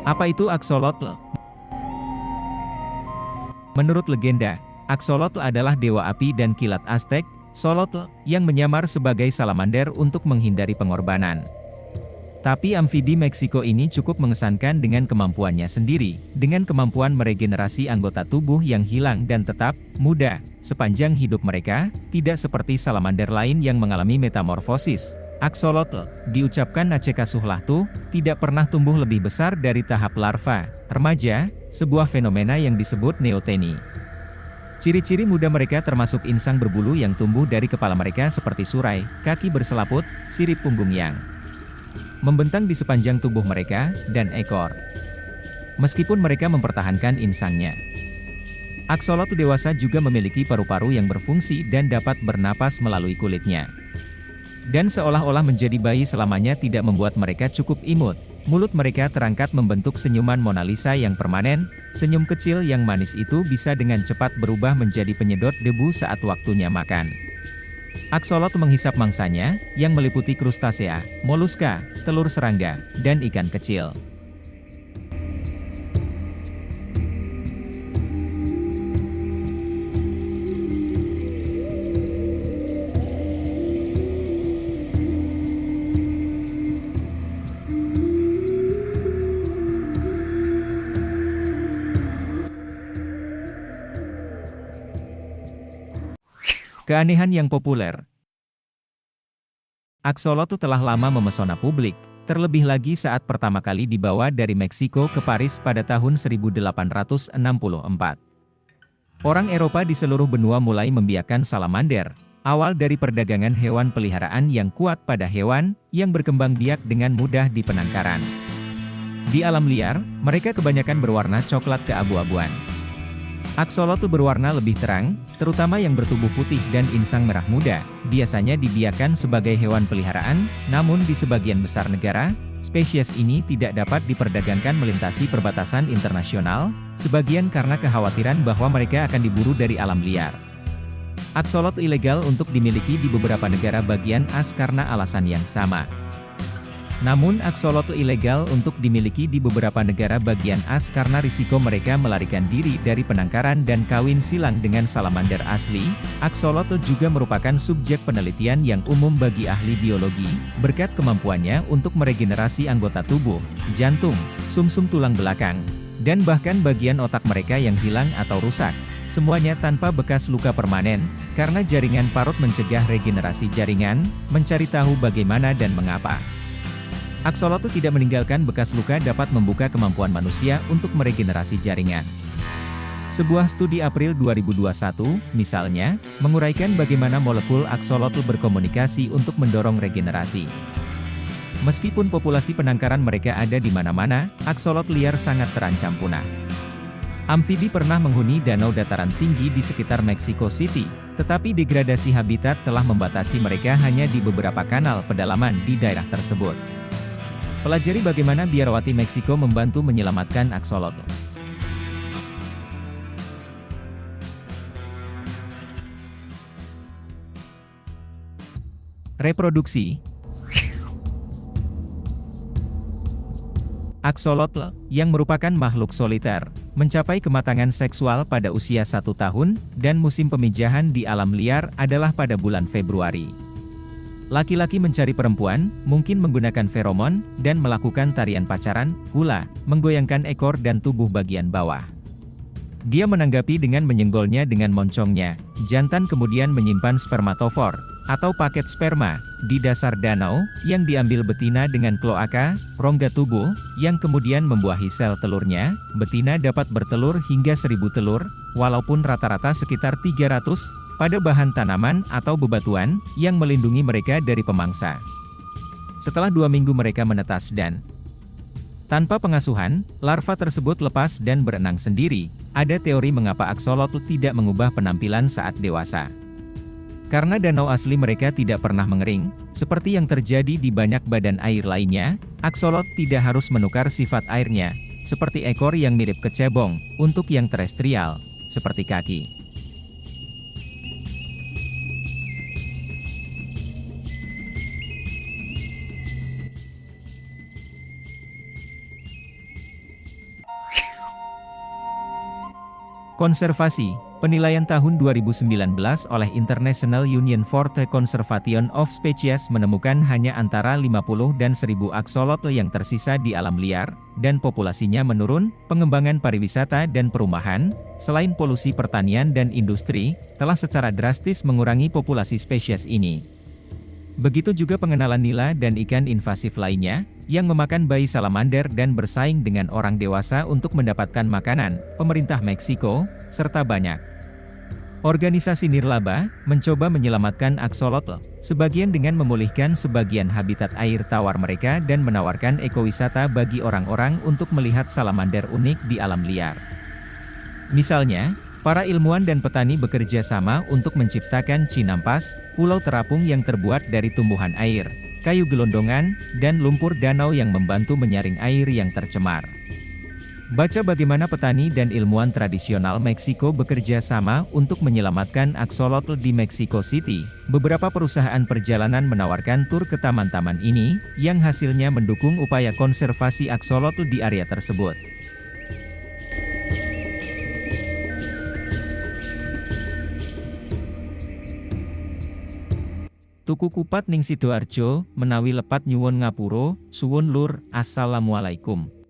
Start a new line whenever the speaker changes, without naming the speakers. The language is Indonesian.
Apa itu Axolotl? Menurut legenda, Axolotl adalah dewa api dan kilat Aztec, Xolotl, yang menyamar sebagai salamander untuk menghindari pengorbanan. Tapi amfibi Meksiko ini cukup mengesankan dengan kemampuannya sendiri, dengan kemampuan meregenerasi anggota tubuh yang hilang dan tetap muda sepanjang hidup mereka, tidak seperti salamander lain yang mengalami metamorfosis. Axolotl, diucapkan Nacekasuhlahtu, tidak pernah tumbuh lebih besar dari tahap larva, remaja, sebuah fenomena yang disebut neoteni. Ciri-ciri muda mereka termasuk insang berbulu yang tumbuh dari kepala mereka seperti surai, kaki berselaput, sirip punggung yang membentang di sepanjang tubuh mereka, dan ekor. Meskipun mereka mempertahankan insangnya, Axolotl dewasa juga memiliki paru-paru yang berfungsi dan dapat bernapas melalui kulitnya. Dan seolah-olah menjadi bayi selamanya tidak membuat mereka cukup imut. Mulut mereka terangkat membentuk senyuman Mona Lisa yang permanen, senyum kecil yang manis itu bisa dengan cepat berubah menjadi penyedot debu saat waktunya makan. Axolotl menghisap mangsanya, yang meliputi krustasea, moluska, telur serangga, dan ikan kecil. Keanehan yang populer. Axolotl telah lama memesona publik, terlebih lagi saat pertama kali dibawa dari Meksiko ke Paris pada tahun 1864. Orang Eropa di seluruh benua mulai membiarkan salamander, awal dari perdagangan hewan peliharaan yang kuat pada hewan, yang berkembang biak dengan mudah di penangkaran. Di alam liar, mereka kebanyakan berwarna coklat keabu-abuan. Axolotl berwarna lebih terang, terutama yang bertubuh putih dan insang merah muda, biasanya dibiarkan sebagai hewan peliharaan, namun di sebagian besar negara, spesies ini tidak dapat diperdagangkan melintasi perbatasan internasional, sebagian karena kekhawatiran bahwa mereka akan diburu dari alam liar. Axolotl ilegal untuk dimiliki di beberapa negara bagian AS karena alasan yang sama. Namun Axolotl ilegal untuk dimiliki di beberapa negara bagian AS karena risiko mereka melarikan diri dari penangkaran dan kawin silang dengan salamander asli. Axolotl juga merupakan subjek penelitian yang umum bagi ahli biologi, berkat kemampuannya untuk meregenerasi anggota tubuh, jantung, sumsum tulang belakang, dan bahkan bagian otak mereka yang hilang atau rusak. Semuanya tanpa bekas luka permanen, karena jaringan parut mencegah regenerasi jaringan, mencari tahu bagaimana dan mengapa. Axolotl tidak meninggalkan bekas luka dapat membuka kemampuan manusia untuk meregenerasi jaringan. Sebuah studi April 2021, misalnya, menguraikan bagaimana molekul Axolotl berkomunikasi untuk mendorong regenerasi. Meskipun populasi penangkaran mereka ada di mana-mana, Axolotl liar sangat terancam punah. Amfibi pernah menghuni danau dataran tinggi di sekitar Mexico City, tetapi degradasi habitat telah membatasi mereka hanya di beberapa kanal pedalaman di daerah tersebut. Pelajari bagaimana biarawati Meksiko membantu menyelamatkan Axolotl. Reproduksi. Axolotl, yang merupakan makhluk soliter, mencapai kematangan seksual pada usia 1 tahun, dan musim pemijahan di alam liar adalah pada bulan Februari. Laki-laki mencari perempuan, mungkin menggunakan feromon, dan melakukan tarian pacaran, hula, menggoyangkan ekor dan tubuh bagian bawah. Dia menanggapi dengan menyenggolnya dengan moncongnya. Jantan kemudian menyimpan spermatofor, atau paket sperma, di dasar danau, yang diambil betina dengan kloaka, rongga tubuh, yang kemudian membuahi sel telurnya. Betina dapat bertelur hingga 1000 telur, walaupun rata-rata sekitar 300, pada bahan tanaman atau bebatuan, yang melindungi mereka dari pemangsa. Setelah 2 minggu mereka menetas dan tanpa pengasuhan, larva tersebut lepas dan berenang sendiri. Ada teori mengapa Axolotl tidak mengubah penampilan saat dewasa. Karena danau asli mereka tidak pernah mengering, seperti yang terjadi di banyak badan air lainnya, Axolotl tidak harus menukar sifat airnya, seperti ekor yang mirip kecebong, untuk yang terestrial, seperti kaki. Konservasi, penilaian tahun 2019 oleh International Union for the Conservation of Species menemukan hanya antara 50 dan 1000 aksolotl yang tersisa di alam liar, dan populasinya menurun. Pengembangan pariwisata dan perumahan, selain polusi pertanian dan industri, telah secara drastis mengurangi populasi spesies ini. Begitu juga pengenalan nila dan ikan invasif lainnya, yang memakan bayi salamander dan bersaing dengan orang dewasa untuk mendapatkan makanan. Pemerintah Meksiko, serta banyak organisasi nirlaba, mencoba menyelamatkan aksolotl, sebagian dengan memulihkan sebagian habitat air tawar mereka dan menawarkan ekowisata bagi orang-orang untuk melihat salamander unik di alam liar. Misalnya, para ilmuwan dan petani bekerja sama untuk menciptakan Cinampas, pulau terapung yang terbuat dari tumbuhan air, kayu gelondongan, dan lumpur danau yang membantu menyaring air yang tercemar. Baca bagaimana petani dan ilmuwan tradisional Meksiko bekerja sama untuk menyelamatkan aksolotl di Mexico City. Beberapa perusahaan perjalanan menawarkan tur ke taman-taman ini, yang hasilnya mendukung upaya konservasi aksolotl di area tersebut. Tuku Kupat ning Sidoarjo, menawi lepat nyuwun ngapura, suwun lur, assalamualaikum.